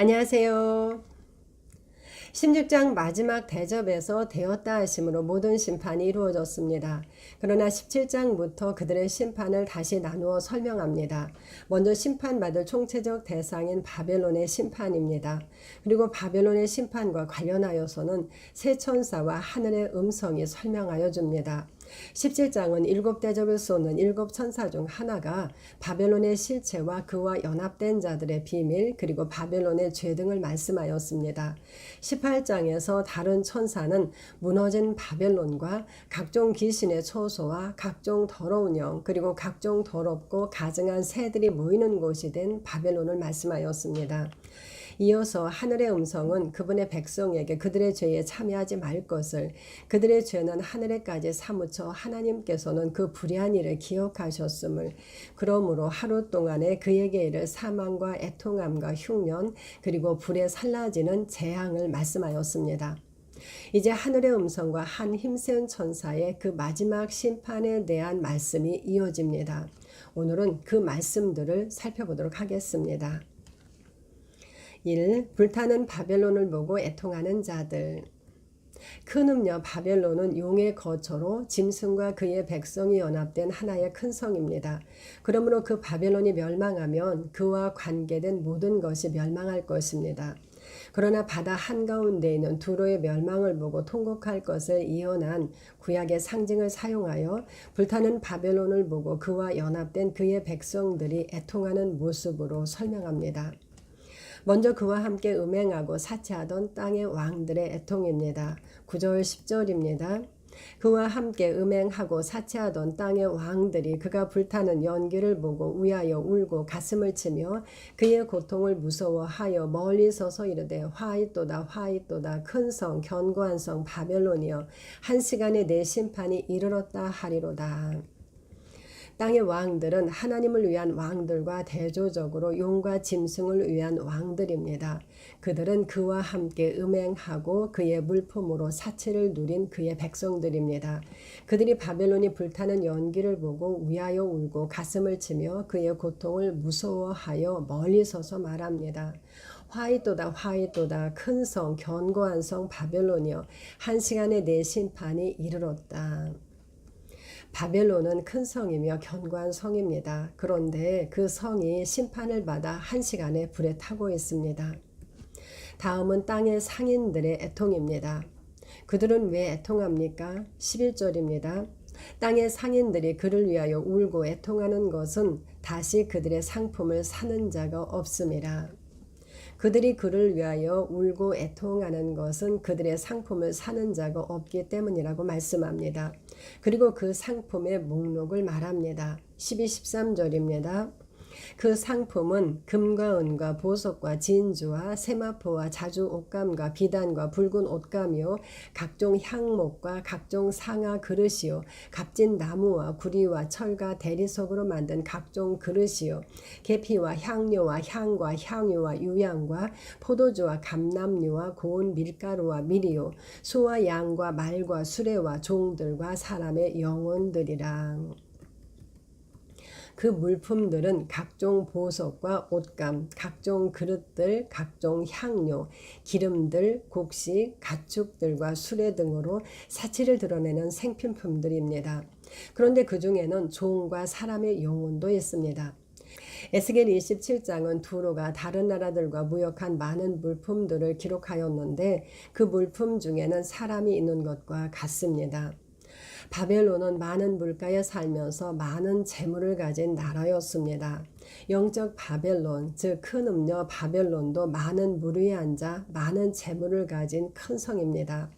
안녕하세요. 16장 마지막 대접에서 되었다 하심으로 모든 심판이 이루어졌습니다. 그러나 17장부터 그들의 심판을 다시 나누어 설명합니다. 먼저 심판받을 총체적 대상인 바벨론의 심판입니다. 그리고 바벨론의 심판과 관련하여서는 새 천사와 하늘의 음성이 설명하여 줍니다. 17장은 일곱 대접을 쏟는 일곱 천사 중 하나가 바벨론의 실체와 그와 연합된 자들의 비밀 그리고 바벨론의 죄 등을 말씀하였습니다. 18장에서 다른 천사는 무너진 바벨론과 각종 귀신의 처소와 각종 더러운 영 그리고 각종 더럽고 가증한 새들이 모이는 곳이 된 바벨론을 말씀하였습니다. 이어서 하늘의 음성은 그분의 백성에게 그들의 죄에 참여하지 말 것을, 그들의 죄는 하늘에까지 사무쳐 하나님께서는 그 불의한 일을 기억하셨음을, 그러므로 하루 동안에 그에게 이를 사망과 애통함과 흉년 그리고 불에 살라지는 재앙을 말씀하였습니다. 이제 하늘의 음성과 한 힘센 천사의 그 마지막 심판에 대한 말씀이 이어집니다. 오늘은 그 말씀들을 살펴보도록 하겠습니다. 1. 불타는 바벨론을 보고 애통하는 자들. 큰 음녀 바벨론은 용의 거처로 짐승과 그의 백성이 연합된 하나의 큰 성입니다. 그러므로 그 바벨론이 멸망하면 그와 관계된 모든 것이 멸망할 것입니다. 그러나 바다 한가운데 있는 두로의 멸망을 보고 통곡할 것을 이언한 구약의 상징을 사용하여 불타는 바벨론을 보고 그와 연합된 그의 백성들이 애통하는 모습으로 설명합니다. 먼저 그와 함께 음행하고 사치하던 땅의 왕들의 애통입니다. 9절 10절입니다. 그와 함께 음행하고 사치하던 땅의 왕들이 그가 불타는 연기를 보고 위하여 울고 가슴을 치며 그의 고통을 무서워하여 멀리 서서 이르되 화이또다 화이또다 큰 성 견고한 성 바벨론이여 한 시간에 내 심판이 이르렀다 하리로다. 땅의 왕들은 하나님을 위한 왕들과 대조적으로 용과 짐승을 위한 왕들입니다. 그들은 그와 함께 음행하고 그의 물품으로 사치를 누린 그의 백성들입니다. 그들이 바벨론이 불타는 연기를 보고 위하여 울고 가슴을 치며 그의 고통을 무서워하여 멀리 서서 말합니다. 화이또다 화이또다 큰 성 견고한 성 바벨론이여 한 시간에 내 심판이 이르렀다. 바벨론은 큰 성이며 견고한 성입니다. 그런데 그 성이 심판을 받아 한 시간에 불에 타고 있습니다. 다음은 땅의 상인들의 애통입니다. 그들은 왜 애통합니까? 11절입니다. 땅의 상인들이 그를 위하여 울고 애통하는 것은 다시 그들의 상품을 사는 자가 없음이라. 그들이 그를 위하여 울고 애통하는 것은 그들의 상품을 사는 자가 없기 때문이라고 말씀합니다. 그리고 그 상품의 목록을 말합니다. 12, 13절입니다. 그 상품은 금과 은과 보석과 진주와 세마포와 자주 옷감과 비단과 붉은 옷감이요 각종 향목과 각종 상아 그릇이요 값진 나무와 구리와 철과 대리석으로 만든 각종 그릇이요 계피와 향료와 향과 향유와 유향과 포도주와 감람류와 고운 밀가루와 밀이요 소와 양과 말과 수레와 종들과 사람의 영혼들이라. 그 물품들은 각종 보석과 옷감, 각종 그릇들, 각종 향료, 기름들, 곡식, 가축들과 수레 등으로 사치를 드러내는 생필품들입니다. 그런데 그 중에는 종과 사람의 영혼도 있습니다. 에스겔 27장은 두로가 다른 나라들과 무역한 많은 물품들을 기록하였는데 그 물품 중에는 사람이 있는 것과 같습니다. 바벨론은 많은 물가에 살면서 많은 재물을 가진 나라였습니다. 영적 바벨론, 즉 큰 음녀 바벨론도 많은 물 위에 앉아 많은 재물을 가진 큰 성입니다.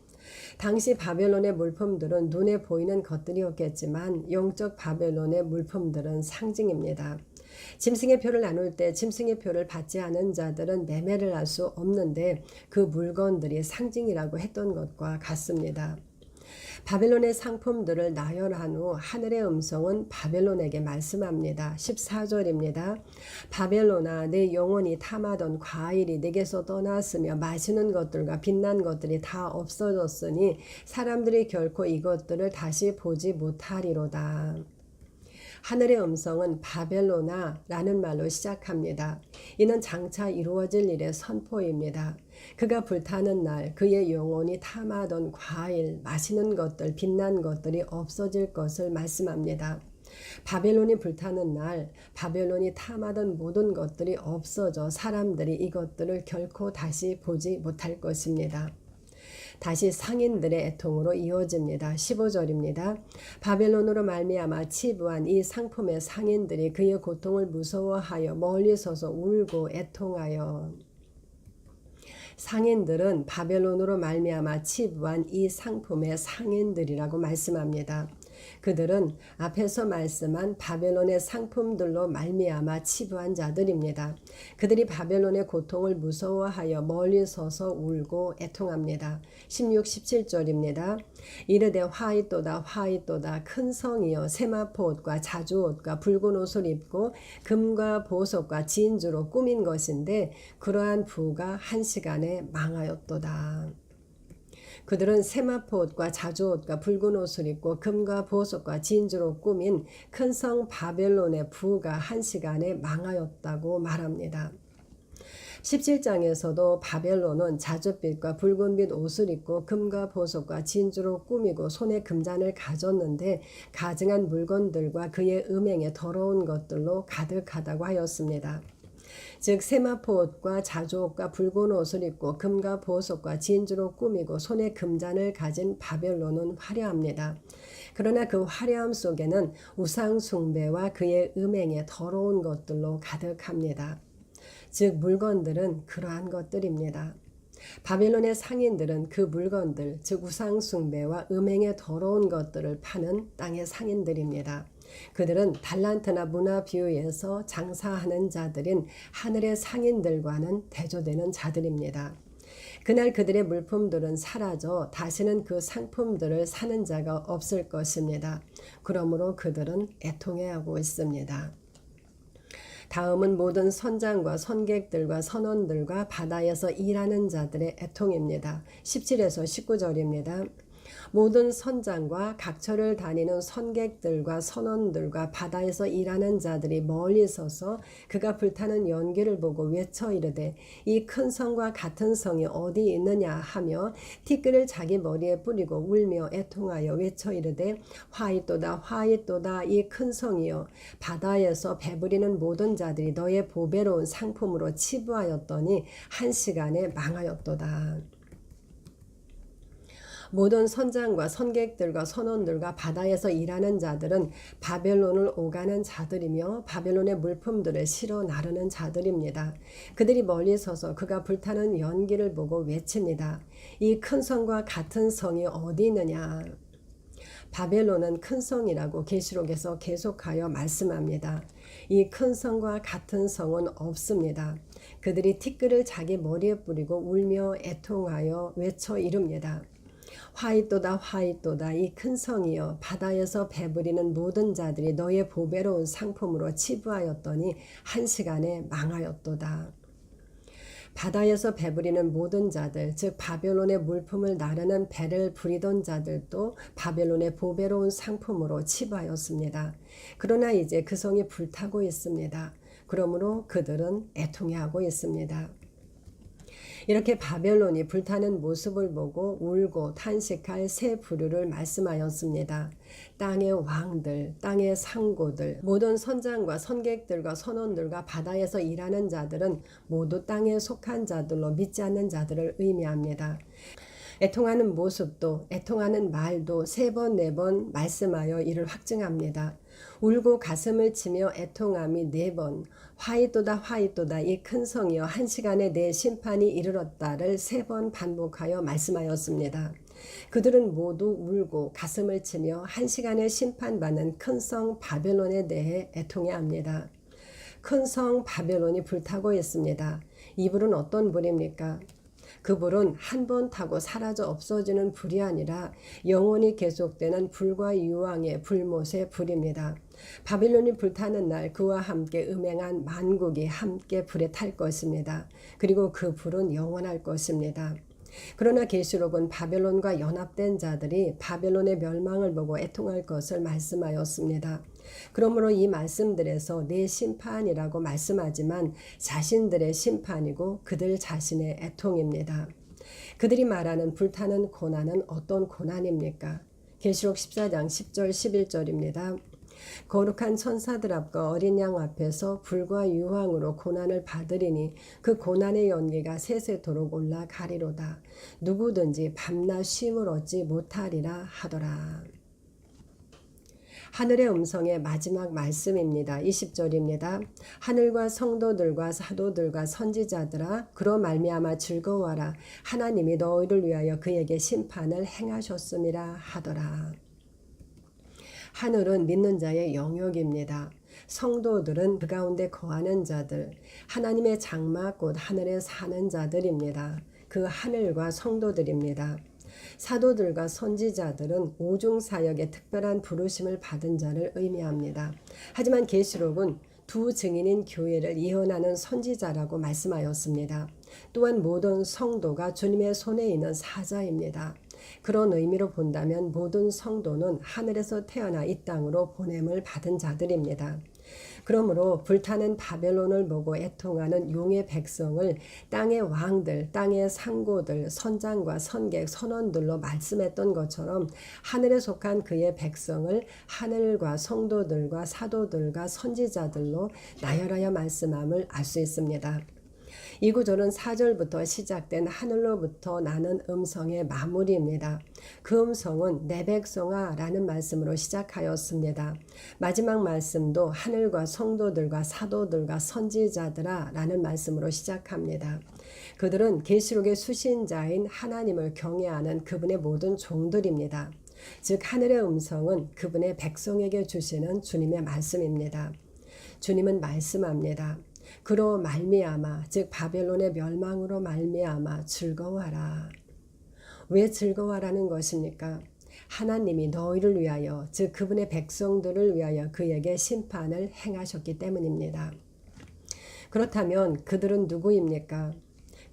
당시 바벨론의 물품들은 눈에 보이는 것들이었겠지만 영적 바벨론의 물품들은 상징입니다. 짐승의 표를 나눌 때 짐승의 표를 받지 않은 자들은 매매를 할 수 없는데 그 물건들이 상징이라고 했던 것과 같습니다. 바벨론의 상품들을 나열한 후 하늘의 음성은 바벨론에게 말씀합니다. 14절입니다. 바벨론아 내 영혼이 탐하던 과일이 내게서 떠났으며 마시는 것들과 빛난 것들이 다 없어졌으니 사람들이 결코 이것들을 다시 보지 못하리로다. 하늘의 음성은 바벨로나라는 말로 시작합니다. 이는 장차 이루어질 일의 선포입니다. 그가 불타는 날 그의 영혼이 탐하던 과일, 맛있는 것들, 빛난 것들이 없어질 것을 말씀합니다. 바벨론이 불타는 날 바벨론이 탐하던 모든 것들이 없어져 사람들이 이것들을 결코 다시 보지 못할 것입니다. 다시 상인들의 애통으로 이어집니다. 15절입니다. 바벨론으로 말미암아 치부한 이 상품의 상인들이 그의 고통을 무서워하여 멀리 서서 울고 애통하여. 상인들은 바벨론으로 말미암아 치부한 이 상품의 상인들이라고 말씀합니다. 그들은 앞에서 말씀한 바벨론의 상품들로 말미암아 치부한 자들입니다. 그들이 바벨론의 고통을 무서워하여 멀리 서서 울고 애통합니다. 16, 17절입니다. 이르되 화이또다 화이또다 큰 성이여 세마포 옷과 자주 옷과 붉은 옷을 입고 금과 보석과 진주로 꾸민 것인데 그러한 부가 한 시간에 망하였도다. 그들은 세마포 옷과 자주 옷과 붉은 옷을 입고 금과 보석과 진주로 꾸민 큰 성 바벨론의 부가 한 시간에 망하였다고 말합니다. 17장에서도 바벨론은 자줏빛과 붉은빛 옷을 입고 금과 보석과 진주로 꾸미고 손에 금잔을 가졌는데 가증한 물건들과 그의 음행에 더러운 것들로 가득하다고 하였습니다. 즉 세마포 옷과 자주 옷과 붉은 옷을 입고 금과 보석과 진주로 꾸미고 손에 금잔을 가진 바벨론은 화려합니다. 그러나 그 화려함 속에는 우상 숭배와 그의 음행에 더러운 것들로 가득합니다. 즉 물건들은 그러한 것들입니다. 바벨론의 상인들은 그 물건들, 즉 우상 숭배와 음행에 더러운 것들을 파는 땅의 상인들입니다. 그들은 달란트나 문화 비유에서 장사하는 자들인 하늘의 상인들과는 대조되는 자들입니다. 그날 그들의 물품들은 사라져 다시는 그 상품들을 사는 자가 없을 것입니다. 그러므로 그들은 애통해하고 있습니다. 다음은 모든 선장과 선객들과 선원들과 바다에서 일하는 자들의 애통입니다. 17에서 19절입니다. 모든 선장과 각처를 다니는 선객들과 선원들과 바다에서 일하는 자들이 멀리 서서 그가 불타는 연기를 보고 외쳐 이르되 이 큰 성과 같은 성이 어디 있느냐 하며 티끌을 자기 머리에 뿌리고 울며 애통하여 외쳐 이르되 화이또다 화이또다 이 큰 성이여 바다에서 배부리는 모든 자들이 너의 보배로운 상품으로 치부하였더니 한 시간에 망하였도다. 모든 선장과 선객들과 선원들과 바다에서 일하는 자들은 바벨론을 오가는 자들이며 바벨론의 물품들을 실어 나르는 자들입니다. 그들이 멀리 서서 그가 불타는 연기를 보고 외칩니다. 이 큰 성과 같은 성이 어디 있느냐. 바벨론은 큰 성이라고 계시록에서 계속하여 말씀합니다. 이 큰 성과 같은 성은 없습니다. 그들이 티끌을 자기 머리에 뿌리고 울며 애통하여 외쳐 이릅니다. 화이또다 화이또다 이 큰 성이여 바다에서 배부리는 모든 자들이 너의 보배로운 상품으로 치부하였더니 한 시간에 망하였도다. 바다에서 배부리는 모든 자들, 즉 바벨론의 물품을 나르는 배를 부리던 자들도 바벨론의 보배로운 상품으로 치부하였습니다. 그러나 이제 그 성이 불타고 있습니다. 그러므로 그들은 애통해하고 있습니다. 이렇게 바벨론이 불타는 모습을 보고 울고 탄식할 세 부류를 말씀하였습니다. 땅의 왕들, 땅의 상고들, 모든 선장과 선객들과 선원들과 바다에서 일하는 자들은 모두 땅에 속한 자들로 믿지 않는 자들을 의미합니다. 애통하는 모습도 애통하는 말도 3번 4번 말씀하여 이를 확증합니다. 울고 가슴을 치며 애통함이 4번 화이또다 화이또다 이 큰 성이여 한 시간에 내 심판이 이르렀다를 3번 반복하여 말씀하였습니다. 그들은 모두 울고 가슴을 치며 한 시간에 심판받는 큰 성 바벨론에 대해 애통해합니다. 큰 성 바벨론이 불타고 있습니다. 이 불은 어떤 불입니까? 그 불은 한 번 타고 사라져 없어지는 불이 아니라 영원히 계속되는 불과 유황의 불못의 불입니다. 바빌론이 불타는 날 그와 함께 음행한 만국이 함께 불에 탈 것입니다. 그리고 그 불은 영원할 것입니다. 그러나 계시록은 바벨론과 연합된 자들이 바벨론의 멸망을 보고 애통할 것을 말씀하였습니다. 그러므로 이 말씀들에서 내 심판이라고 말씀하지만 자신들의 심판이고 그들 자신의 애통입니다. 그들이 말하는 불타는 고난은 어떤 고난입니까? 계시록 14장 10절 11절입니다. 거룩한 천사들 앞과 어린 양 앞에서 불과 유황으로 고난을 받으리니 그 고난의 연기가 세세토록 올라가리로다. 누구든지 밤낮 쉼을 얻지 못하리라 하더라. 하늘의 음성의 마지막 말씀입니다. 20절입니다. 하늘과 성도들과 사도들과 선지자들아 그로 말미암아 즐거워하라. 하나님이 너희를 위하여 그에게 심판을 행하셨음이라 하더라. 하늘은 믿는 자의 영역입니다. 성도들은 그 가운데 거하는 자들, 하나님의 장막 곧 하늘에 사는 자들입니다. 그 하늘과 성도들입니다. 사도들과 선지자들은 오중사역의 특별한 부르심을 받은 자를 의미합니다. 하지만 계시록은 두 증인인 교회를 예언하는 선지자라고 말씀하였습니다. 또한 모든 성도가 주님의 손에 있는 사자입니다. 그런 의미로 본다면 모든 성도는 하늘에서 태어나 이 땅으로 보냄을 받은 자들입니다. 그러므로 불타는 바벨론을 보고 애통하는 용의 백성을 땅의 왕들, 땅의 상고들, 선장과 선객, 선원들로 말씀했던 것처럼 하늘에 속한 그의 백성을 하늘과 성도들과 사도들과 선지자들로 나열하여 말씀함을 알 수 있습니다. 이 구절은 4절부터 시작된 하늘로부터 나는 음성의 마무리입니다. 그 음성은 내 백성아 라는 말씀으로 시작하였습니다. 마지막 말씀도 하늘과 성도들과 사도들과 선지자들아 라는 말씀으로 시작합니다. 그들은 계시록의 수신자인 하나님을 경외하는 그분의 모든 종들입니다. 즉 하늘의 음성은 그분의 백성에게 주시는 주님의 말씀입니다. 주님은 말씀합니다. 그로 말미암아 즉 바벨론의 멸망으로 말미암아 즐거워하라. 왜 즐거워하라는 것입니까? 하나님이 너희를 위하여 즉 그분의 백성들을 위하여 그에게 심판을 행하셨기 때문입니다. 그렇다면 그들은 누구입니까?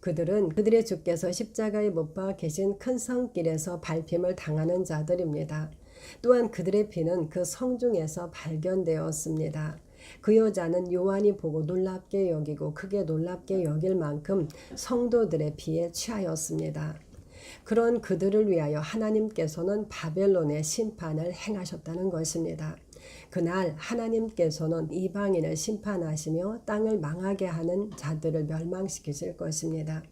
그들은 그들의 주께서 십자가에 못 박아 계신 큰 성길에서 밟힘을 당하는 자들입니다. 또한 그들의 피는 그 성중에서 발견되었습니다. 그 여자는 요한이 보고 놀랍게 여기고 크게 놀랍게 여길 만큼 성도들의 피에 취하였습니다. 그런 그들을 위하여 하나님께서는 바벨론의 심판을 행하셨다는 것입니다. 그날 하나님께서는 이방인을 심판하시며 땅을 망하게 하는 자들을 멸망시키실 것입니다.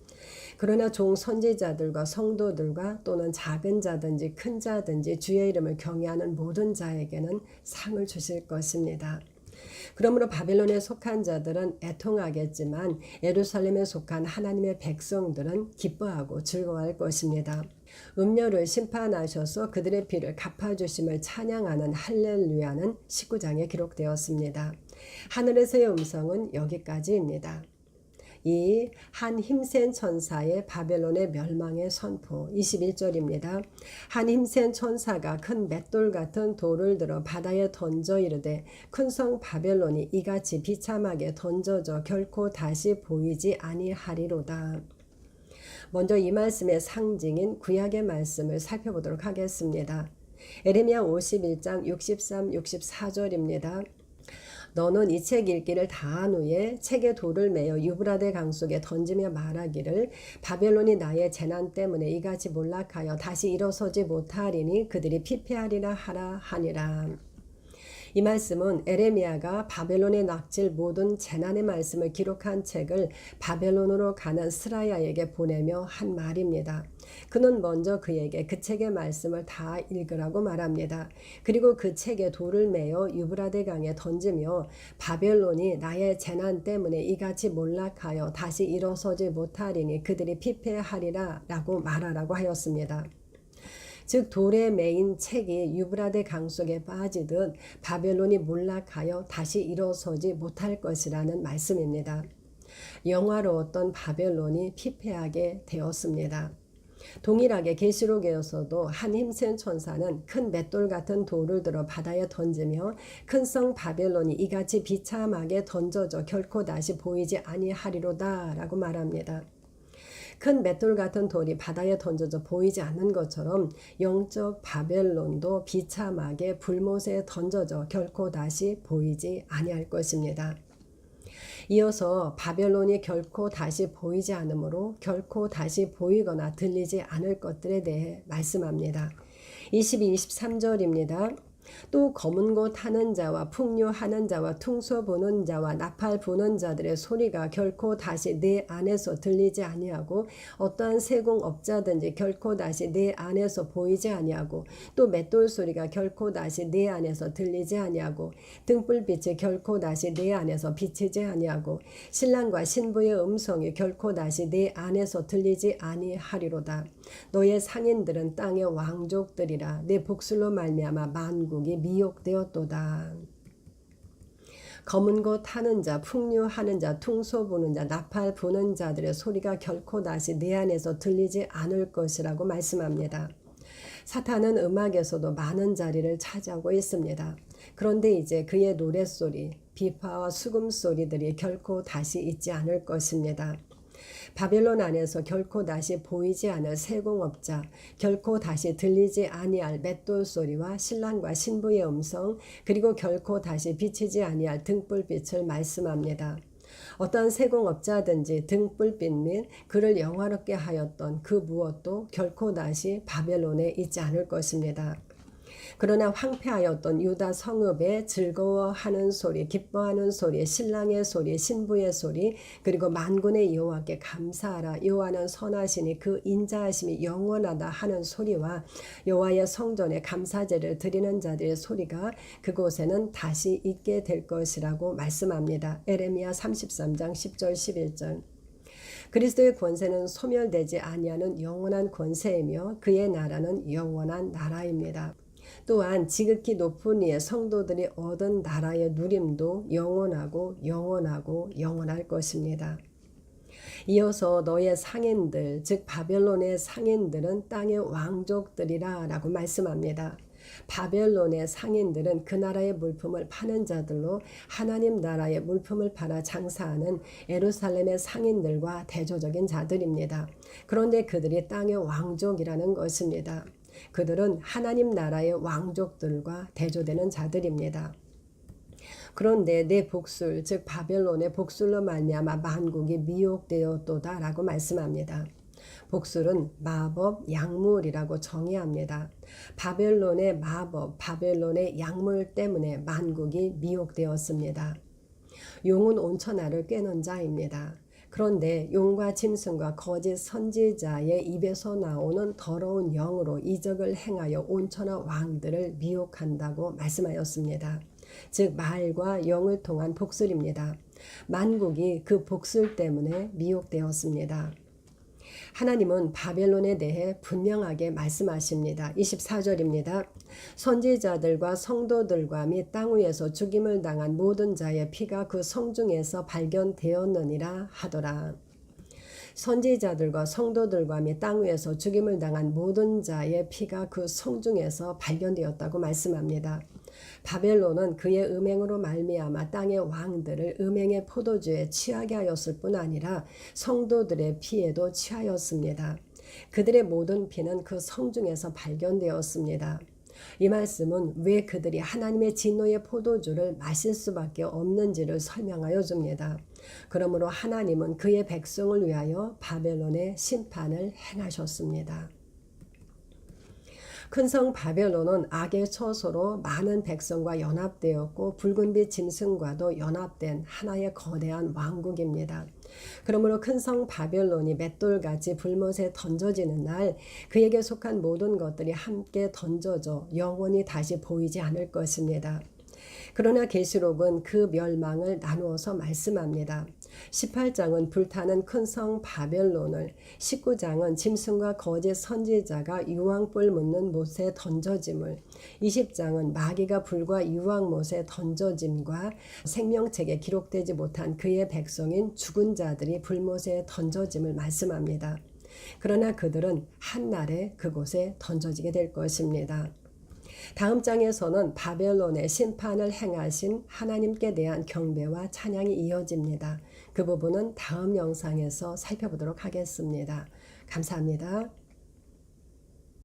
그러나 종 선지자들과 성도들과 또는 작은 자든지 큰 자든지 주의 이름을 경외하는 모든 자에게는 상을 주실 것입니다. 그러므로 바벨론에 속한 자들은 애통하겠지만 예루살렘에 속한 하나님의 백성들은 기뻐하고 즐거워할 것입니다. 음녀를 심판하셔서 그들의 피를 갚아주심을 찬양하는 할렐루야는 19장에 기록되었습니다. 하늘에서의 음성은 여기까지입니다. 이 한 힘센 천사의 바벨론의 멸망의 선포 21절입니다. 한 힘센 천사가 큰 맷돌 같은 돌을 들어 바다에 던져 이르되 큰 성 바벨론이 이같이 비참하게 던져져 결코 다시 보이지 아니하리로다. 먼저 이 말씀의 상징인 구약의 말씀을 살펴보도록 하겠습니다. 에레미야 51장 63, 64절입니다. 너는 이 책 읽기를 다한 후에 책에 돌을 매어 유브라데 강 속에 던지며 말하기를 바벨론이 나의 재난 때문에 이같이 몰락하여 다시 일어서지 못하리니 그들이 피폐하리라 하라 하니라. 이 말씀은 에레미야가 바벨론의 낙질 모든 재난의 말씀을 기록한 책을 바벨론으로 가는 스라야에게 보내며 한 말입니다. 그는 먼저 그에게 그 책의 말씀을 다 읽으라고 말합니다. 그리고 그 책에 돌을 매어 유브라데 강에 던지며 바벨론이 나의 재난 때문에 이같이 몰락하여 다시 일어서지 못하리니 그들이 피폐하리라 라고 말하라고 하였습니다. 즉 돌에 매인 책이 유브라데 강 속에 빠지듯 바벨론이 몰락하여 다시 일어서지 못할 것이라는 말씀입니다. 영화로웠던 바벨론이 피폐하게 되었습니다. 동일하게 계시록에서도 한 힘센 천사는 큰 맷돌 같은 돌을 들어 바다에 던지며 큰 성 바벨론이 이같이 비참하게 던져져 결코 다시 보이지 아니하리로다 라고 말합니다. 큰 맷돌 같은 돌이 바다에 던져져 보이지 않는 것처럼 영적 바벨론도 비참하게 불못에 던져져 결코 다시 보이지 아니할 것입니다. 이어서 바벨론이 결코 다시 보이지 않으므로 결코 다시 보이거나 들리지 않을 것들에 대해 말씀합니다. 22, 23절입니다. 또 검은 곳 타는 자와 풍류하는 자와 퉁소 부는 자와 나팔 부는 자들의 소리가 결코 다시 내 안에서 들리지 아니하고 어떠한 세공업자든지 결코 다시 내 안에서 보이지 아니하고 또 맷돌 소리가 결코 다시 내 안에서 들리지 아니하고 등불빛이 결코 다시 내 안에서 비치지 아니하고 신랑과 신부의 음성이 결코 다시 내 안에서 들리지 아니하리로다. 너의 상인들은 땅의 왕족들이라. 내 복술로 말미암아 만국이 미혹되었도다. 검은 곳 타는 자, 풍류하는 자, 퉁소 부는 자, 나팔 부는 자들의 소리가 결코 다시 내 안에서 들리지 않을 것이라고 말씀합니다. 사탄은 음악에서도 많은 자리를 차지하고 있습니다. 그런데 이제 그의 노랫소리, 비파와 수금소리들이 결코 다시 있지 않을 것입니다. 바벨론 안에서 결코 다시 보이지 않을 세공업자, 결코 다시 들리지 아니할 맷돌 소리와 신랑과 신부의 음성, 그리고 결코 다시 비치지 아니할 등불빛을 말씀합니다. 어떠한 세공업자든지 등불빛 및 그를 영화롭게 하였던 그 무엇도 결코 다시 바벨론에 있지 않을 것입니다. 그러나 황폐하였던 유다 성읍의 즐거워하는 소리, 기뻐하는 소리, 신랑의 소리, 신부의 소리, 그리고 만군의 여호와께 감사하라. 여호와는 선하시니 그 인자하심이 영원하다 하는 소리와 여호와의 성전에 감사제를 드리는 자들의 소리가 그곳에는 다시 있게 될 것이라고 말씀합니다. 에레미야 33장 10절 11절. 그리스도의 권세는 소멸되지 아니하는 영원한 권세이며 그의 나라는 영원한 나라입니다. 또한 지극히 높은 이의 성도들이 얻은 나라의 누림도 영원하고 영원하고 영원할 것입니다. 이어서 너의 상인들, 즉 바벨론의 상인들은 땅의 왕족들이라 라고 말씀합니다. 바벨론의 상인들은 그 나라의 물품을 파는 자들로 하나님 나라의 물품을 팔아 장사하는 예루살렘의 상인들과 대조적인 자들입니다. 그런데 그들이 땅의 왕족이라는 것입니다. 그들은 하나님 나라의 왕족들과 대조되는 자들입니다. 그런데 내 복술, 즉 바벨론의 복술로 말미암아 만국이 미혹되었도다 라고 말씀합니다. 복술은 마법, 약물이라고 정의합니다. 바벨론의 마법, 바벨론의 약물 때문에 만국이 미혹되었습니다. 용은 온천하를 꿰는 자입니다. 그런데 용과 짐승과 거짓 선지자의 입에서 나오는 더러운 영으로 이적을 행하여 온천하 왕들을 미혹한다고 말씀하였습니다. 즉 말과 영을 통한 복술입니다. 만국이 그 복술 때문에 미혹되었습니다. 하나님은 바벨론에 대해 분명하게 말씀하십니다. 24절입니다. 선지자들과 성도들과 및 땅 위에서 죽임을 당한 모든 자의 피가 그 성중에서 발견되었느니라 하더라. 선지자들과 성도들과 및 땅 위에서 죽임을 당한 모든 자의 피가 그 성중에서 발견되었다고 말씀합니다. 바벨론은 그의 음행으로 말미암아 땅의 왕들을 음행의 포도주에 취하게 하였을 뿐 아니라 성도들의 피에도 취하였습니다. 그들의 모든 피는 그 성중에서 발견되었습니다. 이 말씀은 왜 그들이 하나님의 진노의 포도주를 마실 수밖에 없는지를 설명하여 줍니다. 그러므로 하나님은 그의 백성을 위하여 바벨론의 심판을 행하셨습니다. 큰 성 바벨론은 악의 처소로 많은 백성과 연합되었고 붉은빛 짐승과도 연합된 하나의 거대한 왕국입니다. 그러므로 큰 성 바벨론이 맷돌같이 불못에 던져지는 날 그에게 속한 모든 것들이 함께 던져져 영원히 다시 보이지 않을 것입니다. 그러나 계시록은 그 멸망을 나누어서 말씀합니다. 18장은 불타는 큰 성 바벨론을, 19장은 짐승과 거짓 선지자가 유황불 묻는 못에 던져짐을, 20장은 마귀가 불과 유황못에 던져짐과 생명책에 기록되지 못한 그의 백성인 죽은 자들이 불못에 던져짐을 말씀합니다. 그러나 그들은 한날에 그곳에 던져지게 될 것입니다. 다음 장에서는 바벨론의 심판을 행하신 하나님께 대한 경배와 찬양이 이어집니다. 그 부분은 다음 영상에서 살펴보도록 하겠습니다. 감사합니다.